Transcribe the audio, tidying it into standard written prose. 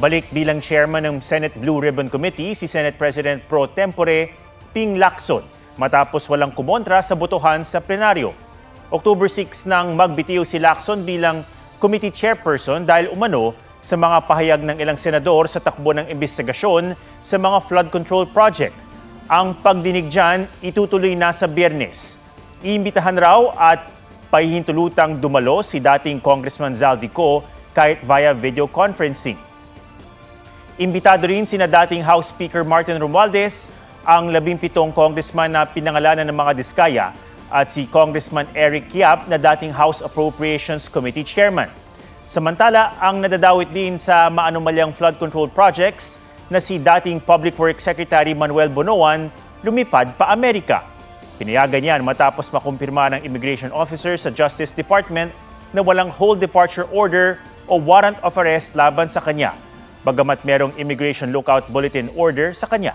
Balik bilang chairman ng Senate Blue Ribbon Committee si Senate President Pro Tempore Ping Lacson matapos walang kumontra sa botohan sa plenaryo. October 6 nang magbitiw si Lacson bilang committee chairperson dahil umano sa mga pahayag ng ilang senador sa takbo ng imbestigasyon sa mga flood control project. Ang pagdinig dyan itutuloy na sa Biyernes. Iimbitahan raw at pahihintulutang dumalo si dating Congressman Zaldico kahit via video conferencing. Imbitado rin sina dating House Speaker Martin Romualdez, ang 17 congressman na pinangalanan ng mga diskaya at si Congressman Eric Yap na dating House Appropriations Committee Chairman. Samantala, ang nadadawit din sa maanumalyang flood control projects na si dating Public Works Secretary Manuel Bonoan lumipad pa Amerika. Pinayagan yan matapos makumpirma ng immigration officer sa Justice Department na walang hold departure order o warrant of arrest laban sa kanya, bagamat merong immigration lookout bulletin order sa kanya.